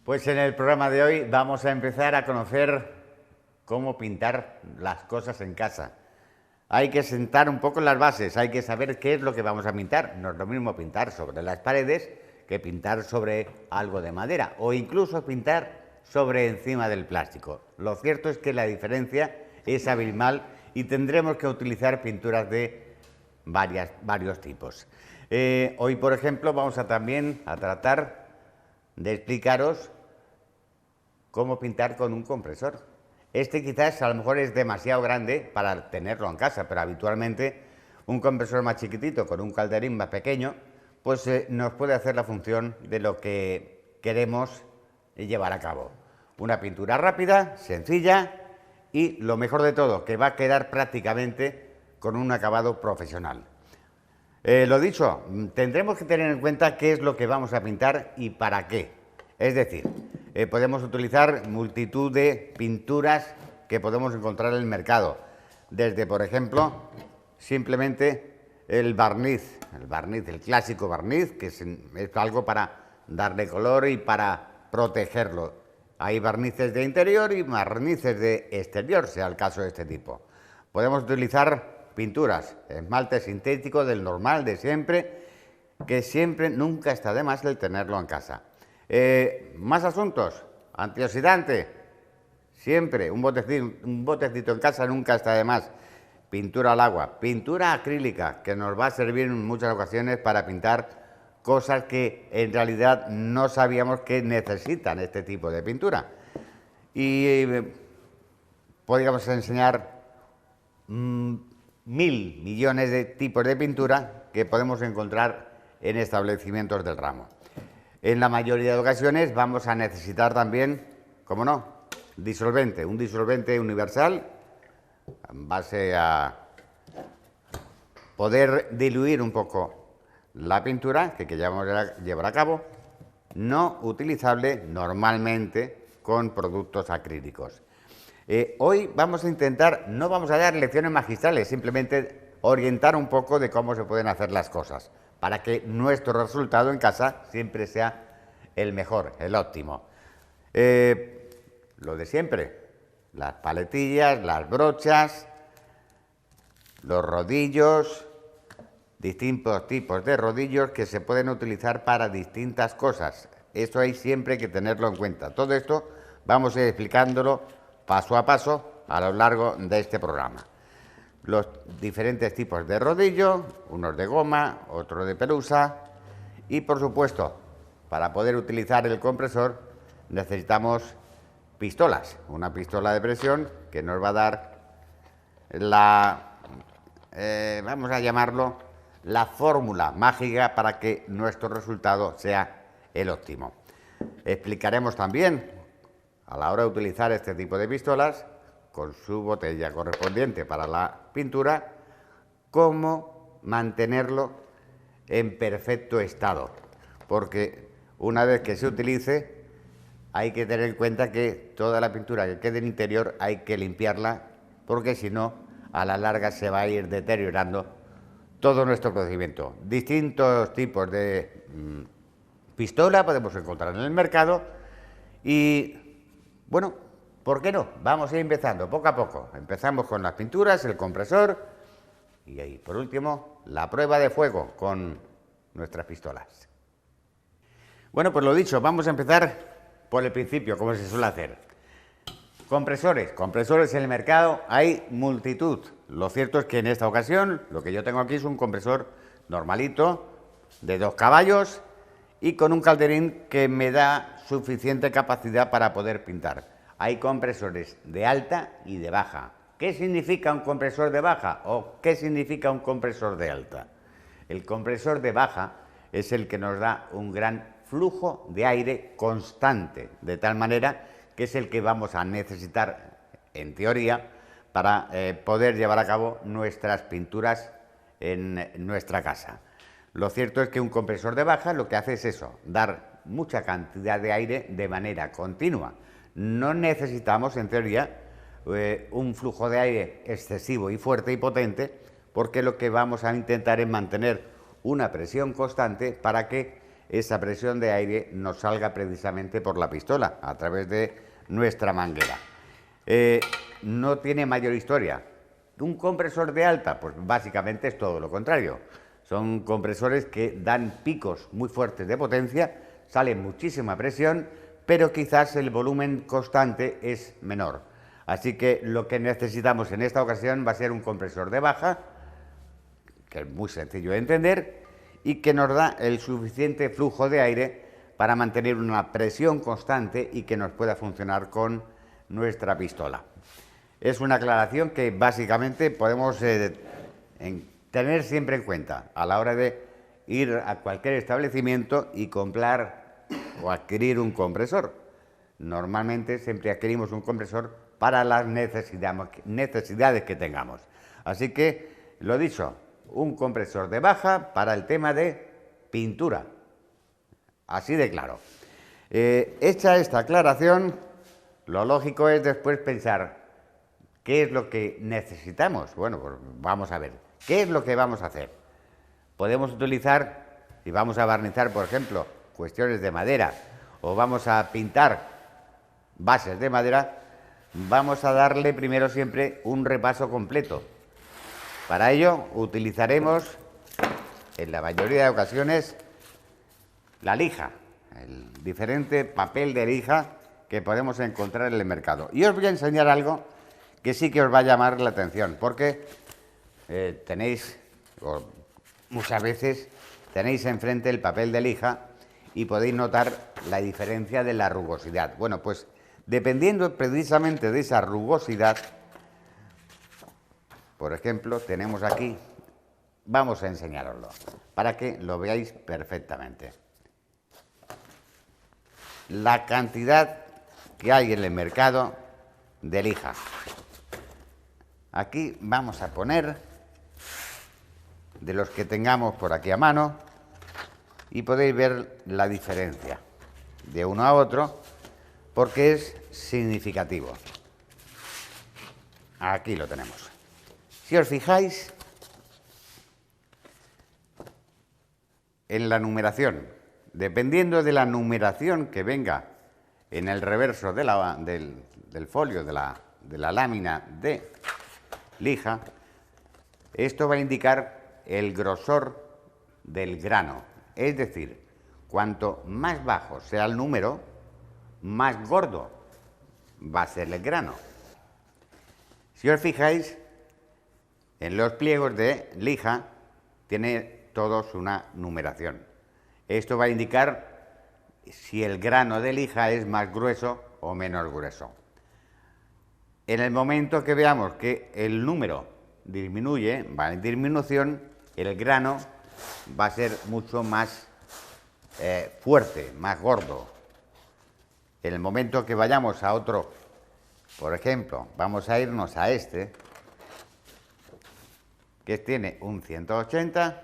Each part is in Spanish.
Pues en el programa de hoy vamos a empezar a conocer cómo pintar las cosas en casa. Hay que sentar un poco las bases, hay que saber qué es lo que vamos a pintar. No es lo mismo pintar sobre las paredes que pintar sobre algo de madera o incluso pintar sobre encima del plástico. Lo cierto es que la diferencia es abismal y tendremos que utilizar pinturas de varios tipos. Hoy, por ejemplo, vamos a también a tratar de explicaros cómo pintar con un compresor. Este quizás a lo mejor es demasiado grande para tenerlo en casa, pero habitualmente un compresor más chiquitito con un calderín más pequeño, pues nos puede hacer la función de lo que queremos llevar a cabo. Una pintura rápida, sencilla y lo mejor de todo, que va a quedar prácticamente con un acabado profesional. Lo dicho, tendremos que tener en cuenta qué es lo que vamos a pintar y para qué. Es decir, podemos utilizar multitud de pinturas que podemos encontrar en el mercado. Desde, por ejemplo, simplemente el barniz, el clásico barniz, que es algo para darle color y para protegerlo. Hay barnices de interior y barnices de exterior, sea el caso de este tipo. Podemos utilizar pinturas, esmalte sintético del normal, de siempre, que siempre, nunca está de más el tenerlo en casa. Más asuntos, antioxidante, siempre, un botecito en casa nunca está de más. Pintura al agua, pintura acrílica, que nos va a servir en muchas ocasiones para pintar cosas que en realidad no sabíamos que necesitan este tipo de pintura. Y podríamos enseñar 1000 millones de tipos de pintura que podemos encontrar en establecimientos del ramo. En la mayoría de ocasiones vamos a necesitar también, como no, disolvente, un disolvente universal en base a poder diluir un poco la pintura que queramos llevar a cabo, no utilizable normalmente con productos acrílicos. Hoy vamos a intentar, no vamos a dar lecciones magistrales, simplemente orientar un poco de cómo se pueden hacer las cosas, para que nuestro resultado en casa siempre sea el mejor, el óptimo. Lo de siempre, las paletillas, las brochas, los rodillos, distintos tipos de rodillos que se pueden utilizar para distintas cosas. Eso hay siempre que tenerlo en cuenta. Todo esto vamos a ir explicándolo paso a paso a lo largo de este programa. Los diferentes tipos de rodillo, unos de goma, otros de pelusa y por supuesto, para poder utilizar el compresor necesitamos pistolas, una pistola de presión que nos va a dar vamos a llamarlo, la fórmula mágica para que nuestro resultado sea el óptimo. Explicaremos también, a la hora de utilizar este tipo de pistolas, con su botella correspondiente para la pintura, cómo mantenerlo en perfecto estado. Porque una vez que se utilice, hay que tener en cuenta que toda la pintura que quede en interior hay que limpiarla, porque si no, a la larga se va a ir deteriorando todo nuestro procedimiento. Distintos tipos de pistola podemos encontrar en el mercado y, bueno, ¿por qué no? Vamos a ir empezando poco a poco. Empezamos con las pinturas, el compresor y ahí, por último, la prueba de fuego con nuestras pistolas. Bueno, pues lo dicho, vamos a empezar por el principio, como se suele hacer. Compresores en el mercado hay multitud. Lo cierto es que en esta ocasión lo que yo tengo aquí es un compresor normalito de 2 caballos y con un calderín que me da suficiente capacidad para poder pintar. Hay compresores de alta y de baja. ¿Qué significa un compresor de baja o qué significa un compresor de alta? El compresor de baja es el que nos da un gran flujo de aire constante, de tal manera que es el que vamos a necesitar, en teoría, para poder llevar a cabo nuestras pinturas en nuestra casa. Lo cierto es que un compresor de baja lo que hace es eso, dar mucha cantidad de aire de manera continua. No necesitamos, en teoría, un flujo de aire excesivo y fuerte y potente, porque lo que vamos a intentar es mantener una presión constante para que esa presión de aire nos salga precisamente por la pistola, a través de nuestra manguera. No tiene mayor historia. ¿Un compresor de alta? Pues básicamente es todo lo contrario. Son compresores que dan picos muy fuertes de potencia, sale muchísima presión, pero quizás el volumen constante es menor. Así que lo que necesitamos en esta ocasión va a ser un compresor de baja, que es muy sencillo de entender, y que nos da el suficiente flujo de aire para mantener una presión constante y que nos pueda funcionar con nuestra pistola. Es una aclaración que básicamente podemos tener siempre en cuenta a la hora de ir a cualquier establecimiento y comprar o adquirir un compresor. Normalmente siempre adquirimos un compresor para las necesidades que tengamos. Así que, lo dicho, un compresor de baja para el tema de pintura. Así de claro. Hecha esta aclaración, lo lógico es después pensar ¿qué es lo que necesitamos? Bueno, pues vamos a ver. ¿Qué es lo que vamos a hacer? Podemos utilizar, si vamos a barnizar, por ejemplo, cuestiones de madera, o vamos a pintar bases de madera, vamos a darle primero siempre un repaso completo. Para ello utilizaremos, en la mayoría de ocasiones, la lija, el diferente papel de lija que podemos encontrar en el mercado. Y os voy a enseñar algo que sí que os va a llamar la atención, porque tenéis, o muchas veces, tenéis enfrente el papel de lija y podéis notar la diferencia de la rugosidad. Bueno, pues dependiendo precisamente de esa rugosidad, por ejemplo, tenemos aquí, vamos a enseñaroslo, para que lo veáis perfectamente. La cantidad que hay en el mercado de lija. Aquí vamos a poner de los que tengamos por aquí a mano y podéis ver la diferencia de uno a otro porque es significativo. Aquí lo tenemos. Si os fijáis en la numeración, dependiendo de la numeración que venga en el reverso de del folio, de la lámina de lija, esto va a indicar el grosor del grano. Es decir, cuanto más bajo sea el número, más gordo va a ser el grano. Si os fijáis, en los pliegos de lija tiene todos una numeración. Esto va a indicar si el grano de lija es más grueso o menos grueso. En el momento que veamos que el número disminuye, va en disminución, el grano va a ser mucho más fuerte, más gordo. En el momento que vayamos a otro, por ejemplo, vamos a irnos a este, que tiene un 180,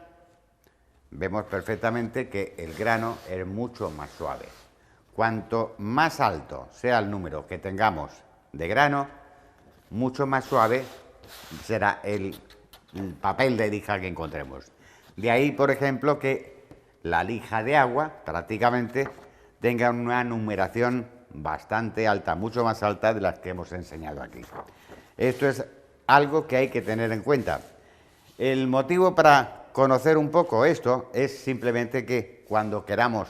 vemos perfectamente que el grano es mucho más suave. Cuanto más alto sea el número que tengamos de grano, mucho más suave será el papel de lija que encontremos. De ahí, por ejemplo, que la lija de agua prácticamente tenga una numeración bastante alta, mucho más alta de las que hemos enseñado aquí. Esto es algo que hay que tener en cuenta. El motivo para conocer un poco esto es simplemente que cuando queramos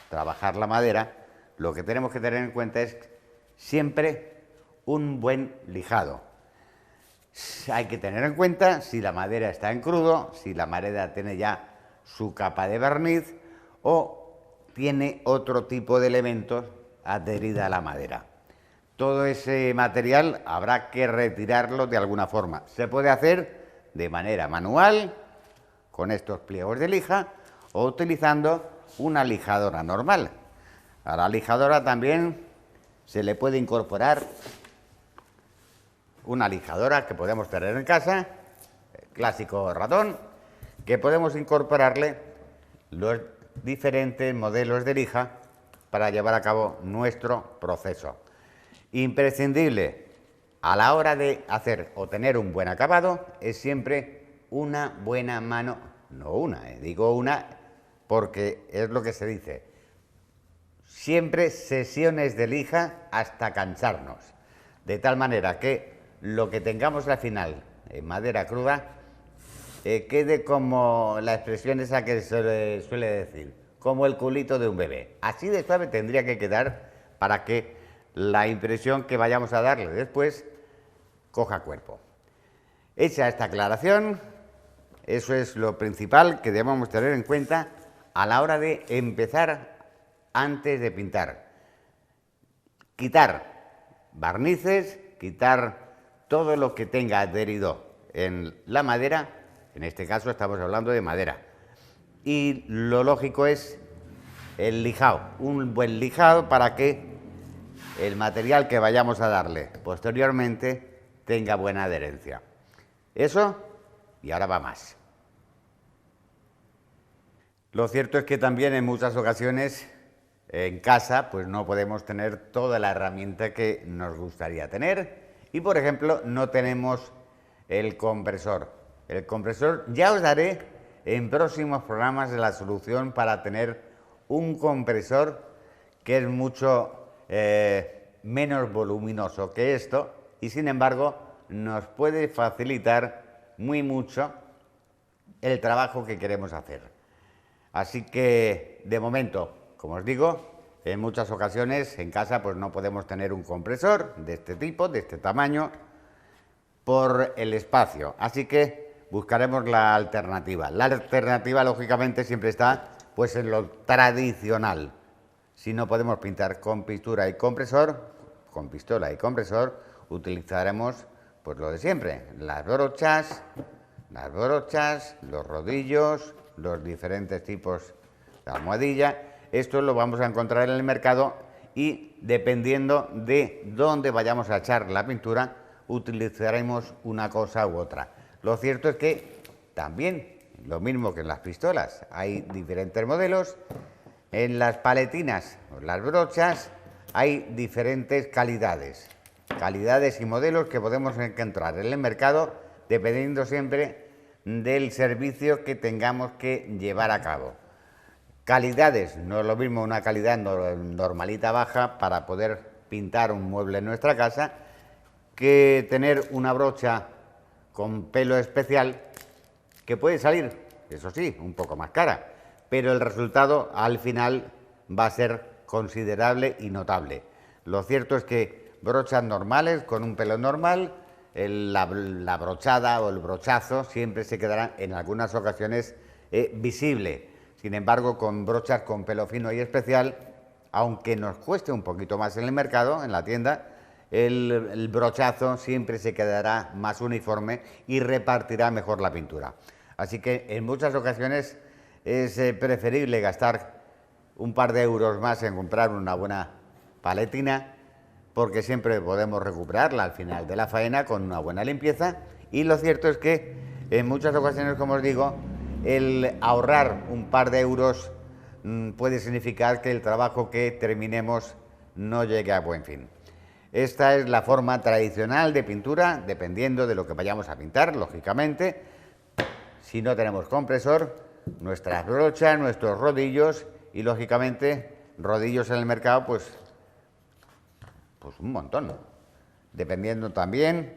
trabajar la madera, lo que tenemos que tener en cuenta es siempre un buen lijado. Hay que tener en cuenta si la madera está en crudo, si la madera tiene ya su capa de barniz o tiene otro tipo de elementos adherida a la madera. Todo ese material habrá que retirarlo de alguna forma. Se puede hacer de manera manual, con estos pliegos de lija, o utilizando una lijadora normal. A la lijadora también se le puede incorporar una lijadora que podemos tener en casa, clásico ratón, que podemos incorporarle los diferentes modelos de lija para llevar a cabo nuestro proceso. Imprescindible a la hora de hacer o tener un buen acabado es siempre una buena mano, no una, digo una porque es lo que se dice, siempre sesiones de lija hasta cansarnos, de tal manera que lo que tengamos al final en madera cruda quede como la expresión esa que se suele decir, como el culito de un bebé. Así de suave tendría que quedar para que la impresión que vayamos a darle después coja cuerpo. Hecha esta aclaración, eso es lo principal que debemos tener en cuenta a la hora de empezar antes de pintar. Quitar barnices, quitar todo lo que tenga adherido en la madera, en este caso estamos hablando de madera. Y lo lógico es el lijado, un buen lijado para que el material que vayamos a darle posteriormente tenga buena adherencia. Eso, y ahora va más. Lo cierto es que también en muchas ocasiones en casa pues no podemos tener toda la herramienta que nos gustaría tener y por ejemplo no tenemos el compresor. El compresor ya os daré en próximos programas de la solución para tener un compresor que es mucho menos voluminoso que esto y sin embargo nos puede facilitar muy mucho el trabajo que queremos hacer. Así que de momento, como os digo, en muchas ocasiones en casa pues no podemos tener un compresor de este tipo, de este tamaño, por el espacio. Así que buscaremos la alternativa. La alternativa lógicamente siempre está pues en lo tradicional. Si no podemos pintar con pintura y compresor, con pistola y compresor, utilizaremos pues lo de siempre, las brochas, los rodillos, los diferentes tipos de almohadilla. Esto lo vamos a encontrar en el mercado y dependiendo de dónde vayamos a echar la pintura, utilizaremos una cosa u otra. Lo cierto es que también, lo mismo que en las pistolas, hay diferentes modelos. En las paletinas, las brochas, hay diferentes calidades y modelos que podemos encontrar en el mercado dependiendo siempre del servicio que tengamos que llevar a cabo. Calidades, no es lo mismo una calidad normalita baja para poder pintar un mueble en nuestra casa que tener una brocha con pelo especial que puede salir, eso sí, un poco más cara, pero el resultado al final va a ser considerable y notable. Lo cierto es que brochas normales con un pelo normal, la brochada o el brochazo siempre se quedará en algunas ocasiones visible. Sin embargo, con brochas con pelo fino y especial, aunque nos cueste un poquito más en el mercado, en la tienda, el brochazo siempre se quedará más uniforme y repartirá mejor la pintura. Así que en muchas ocasiones es preferible gastar un par de euros más en comprar una buena paletina, porque siempre podemos recuperarla al final de la faena con una buena limpieza. Y lo cierto es que en muchas ocasiones, como os digo, el ahorrar un par de euros puede significar que el trabajo que terminemos no llegue a buen fin. Esta es la forma tradicional de pintura, dependiendo de lo que vayamos a pintar, lógicamente. Si no tenemos compresor, nuestras brochas, nuestros rodillos y, lógicamente, rodillos en el mercado, pues un montón. Dependiendo también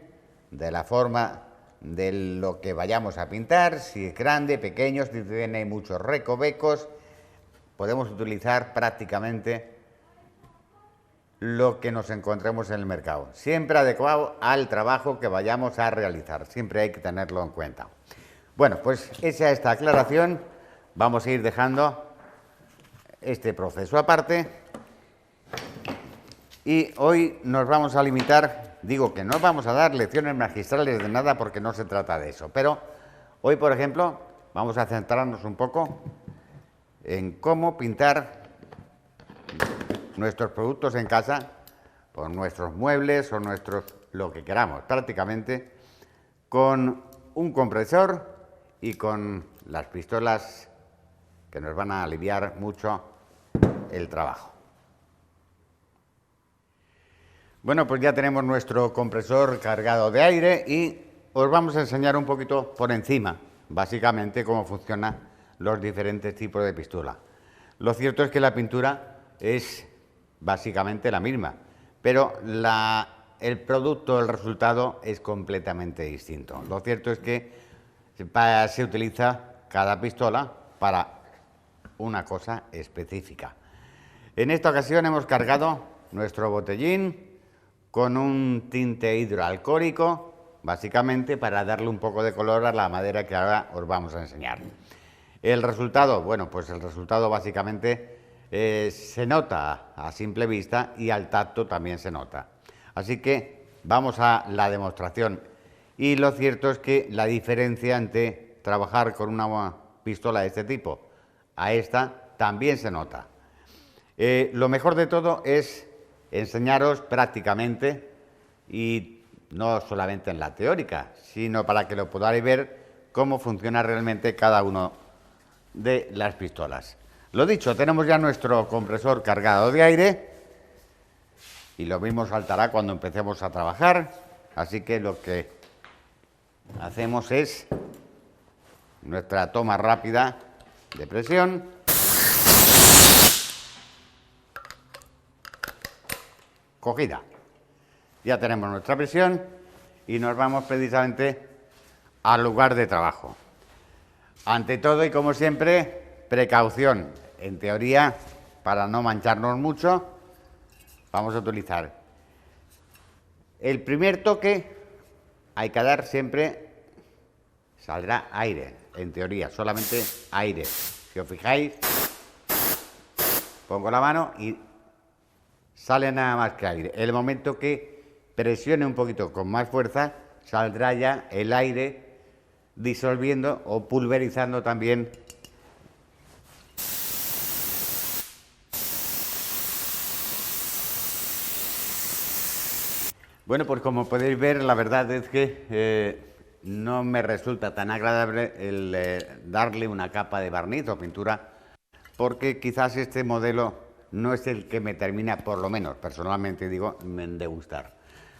de la forma de lo que vayamos a pintar, si es grande, pequeño, si tiene muchos recovecos, podemos utilizar prácticamente lo que nos encontremos en el mercado, siempre adecuado al trabajo que vayamos a realizar, siempre hay que tenerlo en cuenta. Bueno, pues hecha esta aclaración, vamos a ir dejando este proceso aparte y hoy nos vamos a limitar, digo que no vamos a dar lecciones magistrales de nada porque no se trata de eso, pero hoy, por ejemplo, vamos a centrarnos un poco en cómo pintar nuestros productos en casa, por nuestros muebles o lo que queramos, prácticamente, con un compresor y con las pistolas que nos van a aliviar mucho el trabajo. Bueno, pues ya tenemos nuestro compresor cargado de aire y os vamos a enseñar un poquito por encima, básicamente, cómo funciona los diferentes tipos de pistola. Lo cierto es que la pintura es básicamente la misma, pero el producto, el resultado es completamente distinto. Lo cierto es que se utiliza cada pistola para una cosa específica. En esta ocasión hemos cargado nuestro botellín con un tinte hidroalcohólico, básicamente para darle un poco de color a la madera que ahora os vamos a enseñar. El resultado, bueno, pues el resultado básicamente se nota a simple vista y al tacto también se nota. Así que vamos a la demostración. Y lo cierto es que la diferencia entre trabajar con una pistola de este tipo a esta también se nota. Lo mejor de todo es enseñaros prácticamente, y no solamente en la teórica, sino para que lo podáis ver cómo funciona realmente cada uno de las pistolas. Lo dicho, tenemos ya nuestro compresor cargado de aire y lo mismo saltará cuando empecemos a trabajar, así que lo que hacemos es nuestra toma rápida de presión. Cogida. Ya tenemos nuestra presión y nos vamos precisamente al lugar de trabajo. Ante todo y como siempre, precaución. En teoría, para no mancharnos mucho, vamos a utilizar el primer toque. Hay que dar siempre, saldrá aire, en teoría, solamente aire. Si os fijáis, pongo la mano y sale nada más que aire. El momento que presione un poquito con más fuerza, saldrá ya el aire disolviendo o pulverizando también Bueno, pues como podéis ver, la verdad es que no me resulta tan agradable el darle una capa de barniz o pintura, porque quizás este modelo no es el que me termina, por lo menos personalmente digo, de gustar.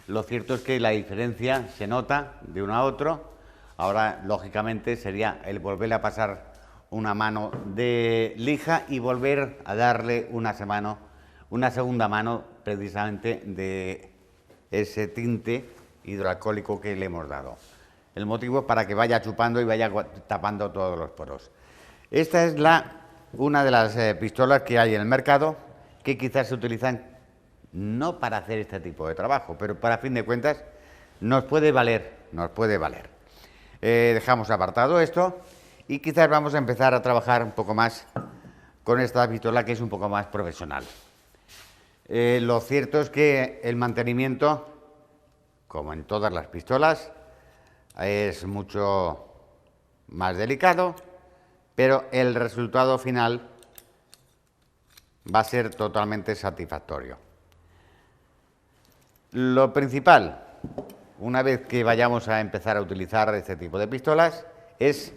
Lo cierto es que la diferencia se nota de uno a otro. Ahora, lógicamente, sería el volver a pasar una mano de lija y volver a darle una segunda mano precisamente de ese tinte hidroalcohólico que le hemos dado. El motivo es para que vaya chupando y vaya tapando todos los poros. Esta es una de las pistolas que hay en el mercado, que quizás se utilizan no para hacer este tipo de trabajo, pero para fin de cuentas nos puede valer, nos puede valer. Dejamos apartado esto y quizás vamos a empezar a trabajar un poco más con esta pistola, que es un poco más profesional. Lo cierto es que el mantenimiento, como en todas las pistolas, es mucho más delicado, pero el resultado final va a ser totalmente satisfactorio. Lo principal, una vez que vayamos a empezar a utilizar este tipo de pistolas, es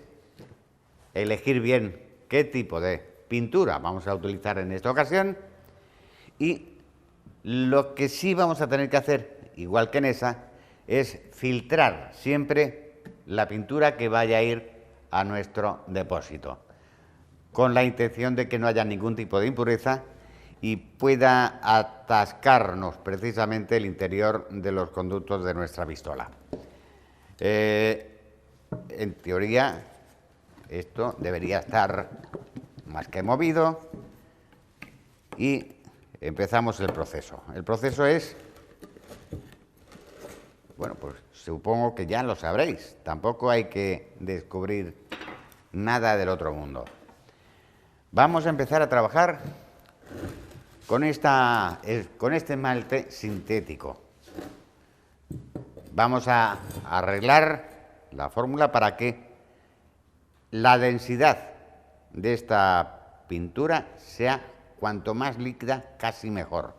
elegir bien qué tipo de pintura vamos a utilizar en esta ocasión. Y lo que sí vamos a tener que hacer, igual que en esa, es filtrar siempre la pintura que vaya a ir a nuestro depósito, con la intención de que no haya ningún tipo de impureza y pueda atascarnos precisamente el interior de los conductos de nuestra pistola. En teoría, esto debería estar más que movido y empezamos el proceso. El proceso es, bueno, pues supongo que ya lo sabréis. Tampoco hay que descubrir nada del otro mundo. Vamos a empezar a trabajar con este esmalte sintético. Vamos a arreglar la fórmula para que la densidad de esta pintura sea cuanto más líquida, casi mejor.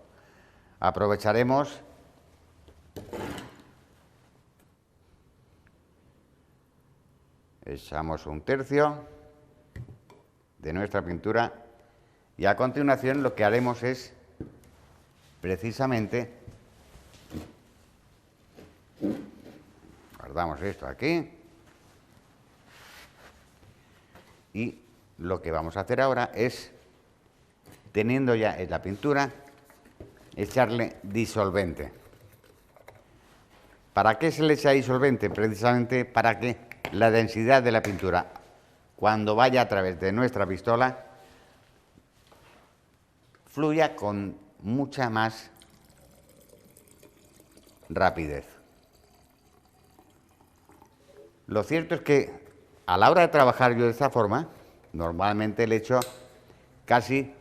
Aprovecharemos echamos 1/3 de nuestra pintura y a continuación lo que haremos es precisamente guardamos esto aquí y lo que vamos a hacer ahora es, teniendo ya la pintura, echarle disolvente. ¿Para qué se le echa disolvente? Precisamente para que la densidad de la pintura, cuando vaya a través de nuestra pistola, fluya con mucha más rapidez. Lo cierto es que a la hora de trabajar yo de esta forma, normalmente le echo casi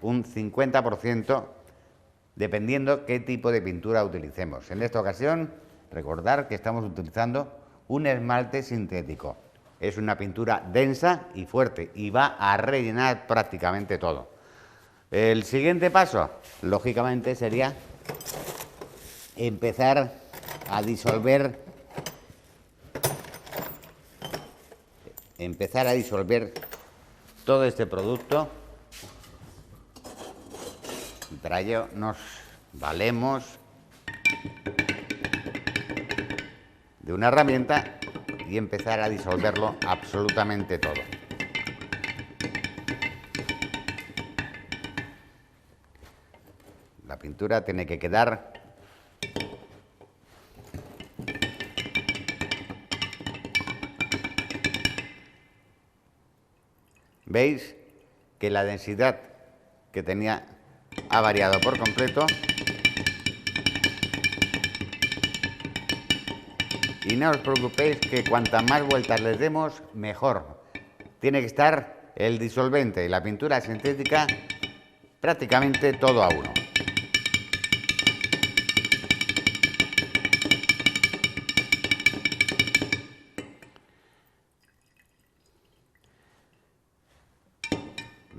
un 50%, dependiendo qué tipo de pintura utilicemos. En esta ocasión, recordar que estamos utilizando un esmalte sintético. Es una pintura densa y fuerte y va a rellenar prácticamente todo. El siguiente paso, lógicamente, sería empezar a disolver todo este producto. Para ello nos valemos de una herramienta y empezar a disolverlo absolutamente todo. La pintura tiene que quedar veis que la densidad que tenía ha variado por completo. Y no os preocupéis que cuantas más vueltas les demos, mejor. Tiene que estar el disolvente y la pintura sintética prácticamente todo a uno.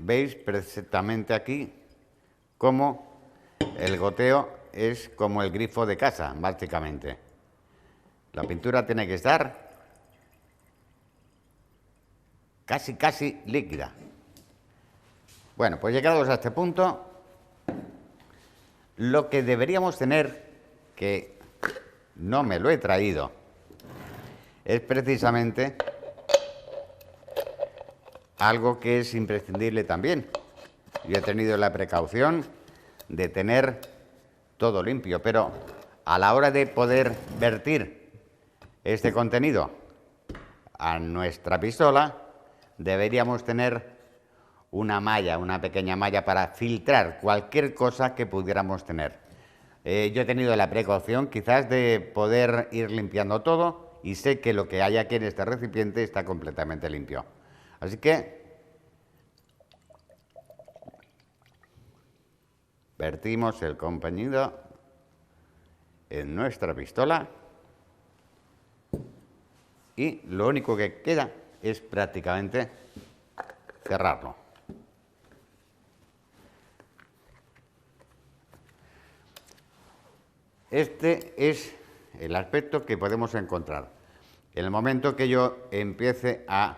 Veis perfectamente aquí cómo el goteo es como el grifo de casa, básicamente. La pintura tiene que estar casi líquida. Bueno, pues llegados a este punto, lo que deberíamos tener, que no me lo he traído, es precisamente algo que es imprescindible también. Yo he tenido la precaución de tener todo limpio, pero a la hora de poder vertir este contenido a nuestra pistola, deberíamos tener una malla, una pequeña malla para filtrar cualquier cosa que pudiéramos tener. Yo he tenido la precaución quizás de poder ir limpiando todo y sé que lo que hay aquí en este recipiente está completamente limpio. Así que vertimos el contenido en nuestra pistola y lo único que queda es prácticamente cerrarlo. Este es el aspecto que podemos encontrar. En el momento que yo empiece a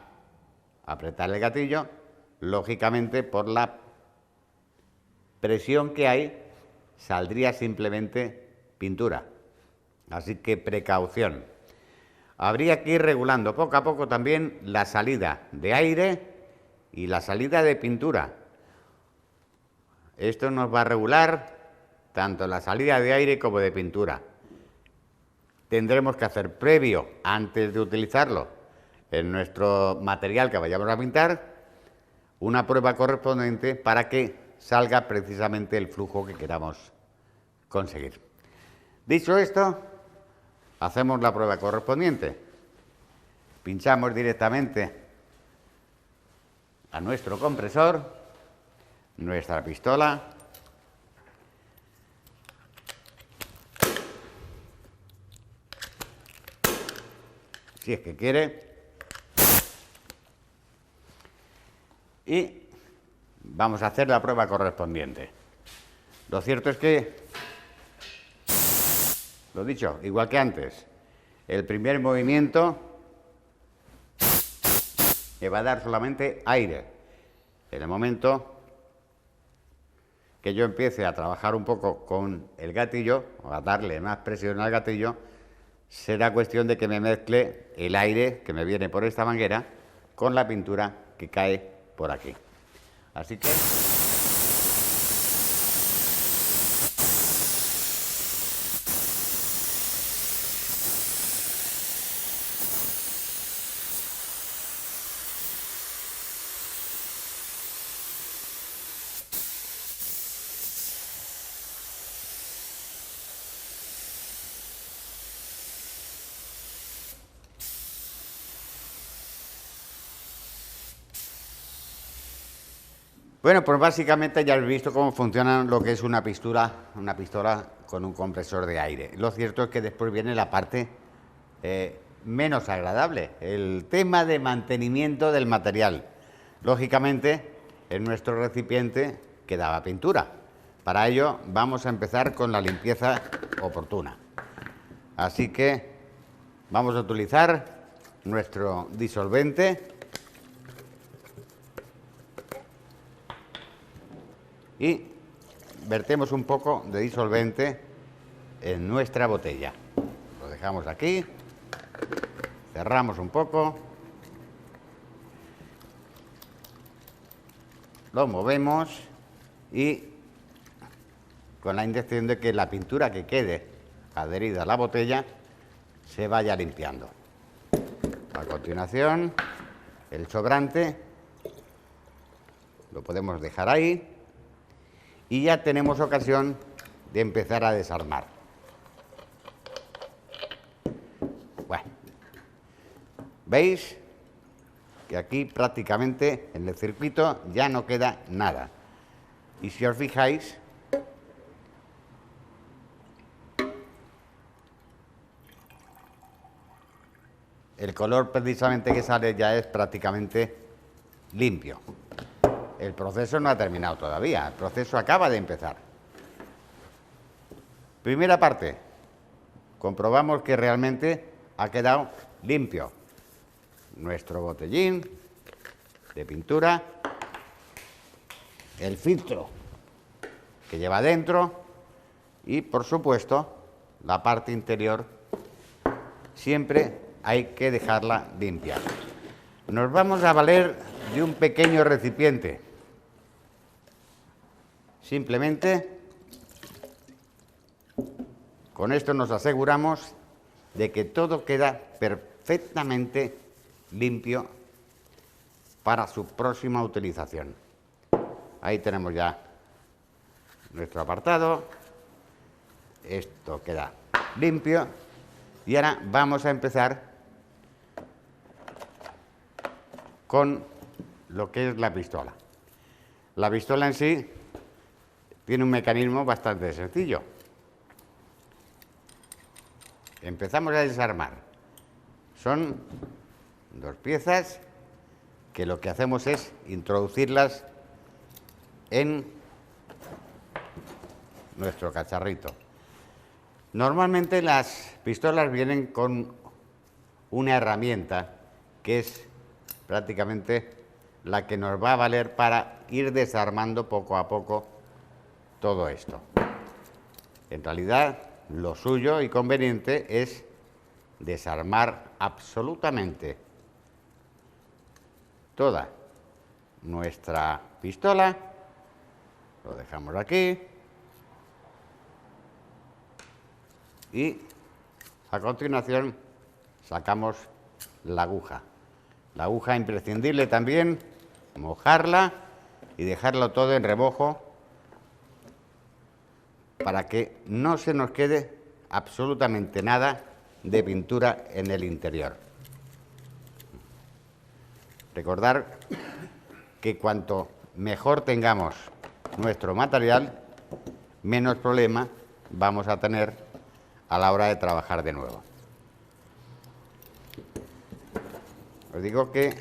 apretar el gatillo, lógicamente por la presión que hay, saldría simplemente pintura. Así que precaución. Habría que ir regulando poco a poco también la salida de aire y la salida de pintura. Esto nos va a regular tanto la salida de aire como de pintura. Tendremos que hacer previo, antes de utilizarlo en nuestro material que vayamos a pintar, una prueba correspondiente para que salga precisamente el flujo que queramos conseguir. Dicho esto, hacemos la prueba correspondiente. Pinchamos directamente a nuestro compresor, nuestra pistola. Si es que quiere. Y vamos a hacer la prueba correspondiente. Lo cierto es que, lo dicho, igual que antes, el primer movimiento me va a dar solamente aire. En el momento que yo empiece a trabajar un poco con el gatillo, o a darle más presión al gatillo, será cuestión de que me mezcle el aire que me viene por esta manguera con la pintura que cae por aquí. Así que bueno, pues básicamente ya habéis visto cómo funciona lo que es una pistola con un compresor de aire. Lo cierto es que después viene la parte menos agradable, el tema de mantenimiento del material. Lógicamente, en nuestro recipiente quedaba pintura. Para ello vamos a empezar con la limpieza oportuna. Así que vamos a utilizar nuestro disolvente y vertemos un poco de disolvente en nuestra botella. Lo dejamos aquí, cerramos un poco, lo movemos y con la intención de que la pintura que quede adherida a la botella se vaya limpiando. A continuación, el sobrante lo podemos dejar ahí. Y ya tenemos ocasión de empezar a desarmar. Bueno, ¿veis? Que aquí prácticamente en el circuito ya no queda nada. Y si os fijáis, el color precisamente que sale ya es prácticamente limpio. El proceso no ha terminado todavía, el proceso acaba de empezar. Primera parte, comprobamos que realmente ha quedado limpio nuestro botellín de pintura, el filtro que lleva dentro y, por supuesto, la parte interior siempre hay que dejarla limpia. Nos vamos a valer de un pequeño recipiente. Simplemente con esto nos aseguramos de que todo queda perfectamente limpio para su próxima utilización. Ahí tenemos ya nuestro apartado. Esto queda limpio y ahora vamos a empezar con lo que es la pistola. La pistola en sí tiene un mecanismo bastante sencillo. Empezamos a desarmar. Son dos piezas que lo que hacemos es introducirlas en nuestro cacharrito. Normalmente las pistolas vienen con una herramienta que es prácticamente la que nos va a valer para ir desarmando poco a poco todo esto. En realidad, lo suyo y conveniente es desarmar absolutamente toda nuestra pistola. Lo dejamos aquí. Y a continuación sacamos la aguja. La aguja imprescindible también, mojarla y dejarlo todo en remojo para que no se nos quede absolutamente nada de pintura en el interior. Recordar que cuanto mejor tengamos nuestro material, menos problema vamos a tener a la hora de trabajar de nuevo. Os digo que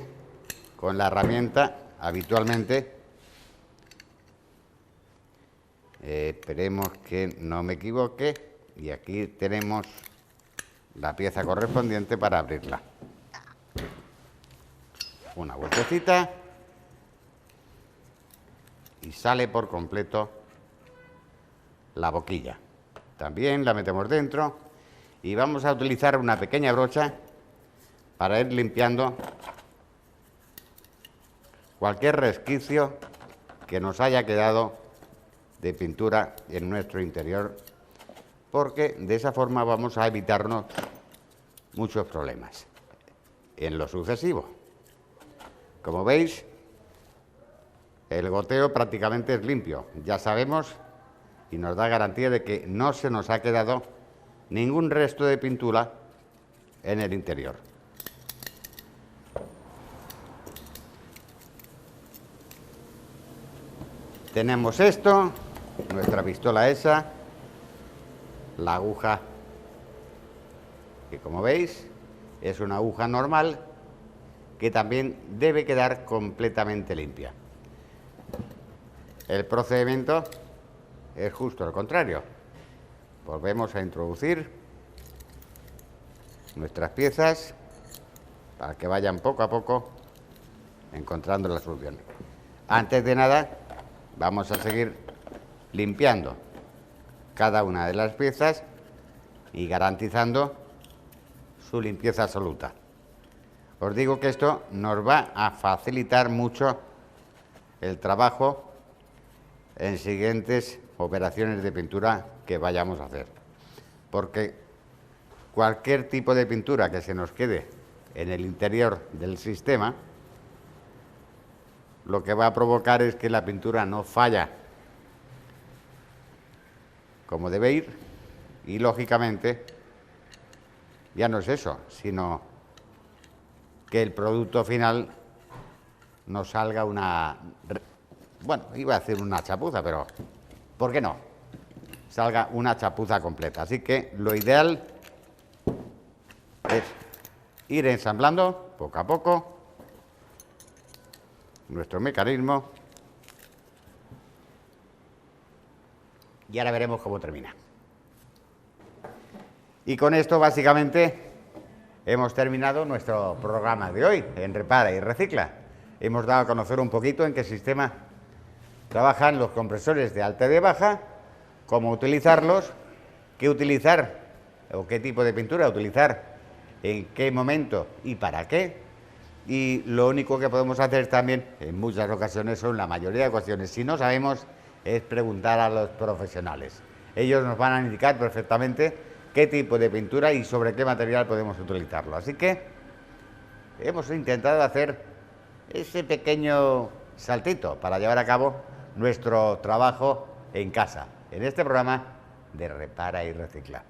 con la herramienta habitualmente, esperemos que no me equivoque, y aquí tenemos la pieza correspondiente para abrirla. Una vueltecita y sale por completo la boquilla. También la metemos dentro y vamos a utilizar una pequeña brocha para ir limpiando cualquier resquicio que nos haya quedado de pintura en nuestro interior, porque de esa forma vamos a evitarnos muchos problemas en lo sucesivo. Como veis, el goteo prácticamente es limpio. Ya sabemos y nos da garantía de que no se nos ha quedado ningún resto de pintura en el interior. Tenemos esto, nuestra pistola esa, la aguja, que como veis es una aguja normal, que también debe quedar completamente limpia. El procedimiento es justo al contrario. Volvemos a introducir nuestras piezas para que vayan poco a poco encontrando la solución. Antes de nada, vamos a seguir limpiando cada una de las piezas y garantizando su limpieza absoluta. Os digo que esto nos va a facilitar mucho el trabajo en siguientes operaciones de pintura que vayamos a hacer, porque cualquier tipo de pintura que se nos quede en el interior del sistema, lo que va a provocar es que la pintura no falla como debe ir, y lógicamente ya no es eso, sino que el producto final nos salga una, bueno, iba a decir una chapuza, pero ¿por qué no? Salga una chapuza completa. Así que lo ideal es ir ensamblando poco a poco nuestro mecanismo y ahora veremos cómo termina. Y con esto básicamente hemos terminado nuestro programa de hoy en Repara y Recicla. Hemos dado a conocer un poquito en qué sistema trabajan los compresores de alta y de baja, cómo utilizarlos, qué utilizar o qué tipo de pintura utilizar, en qué momento y para qué. Y lo único que podemos hacer también, en muchas ocasiones, o en la mayoría de ocasiones, si no sabemos, es preguntar a los profesionales. Ellos nos van a indicar perfectamente qué tipo de pintura y sobre qué material podemos utilizarlo. Así que hemos intentado hacer ese pequeño saltito para llevar a cabo nuestro trabajo en casa, en este programa de Repara y Recicla.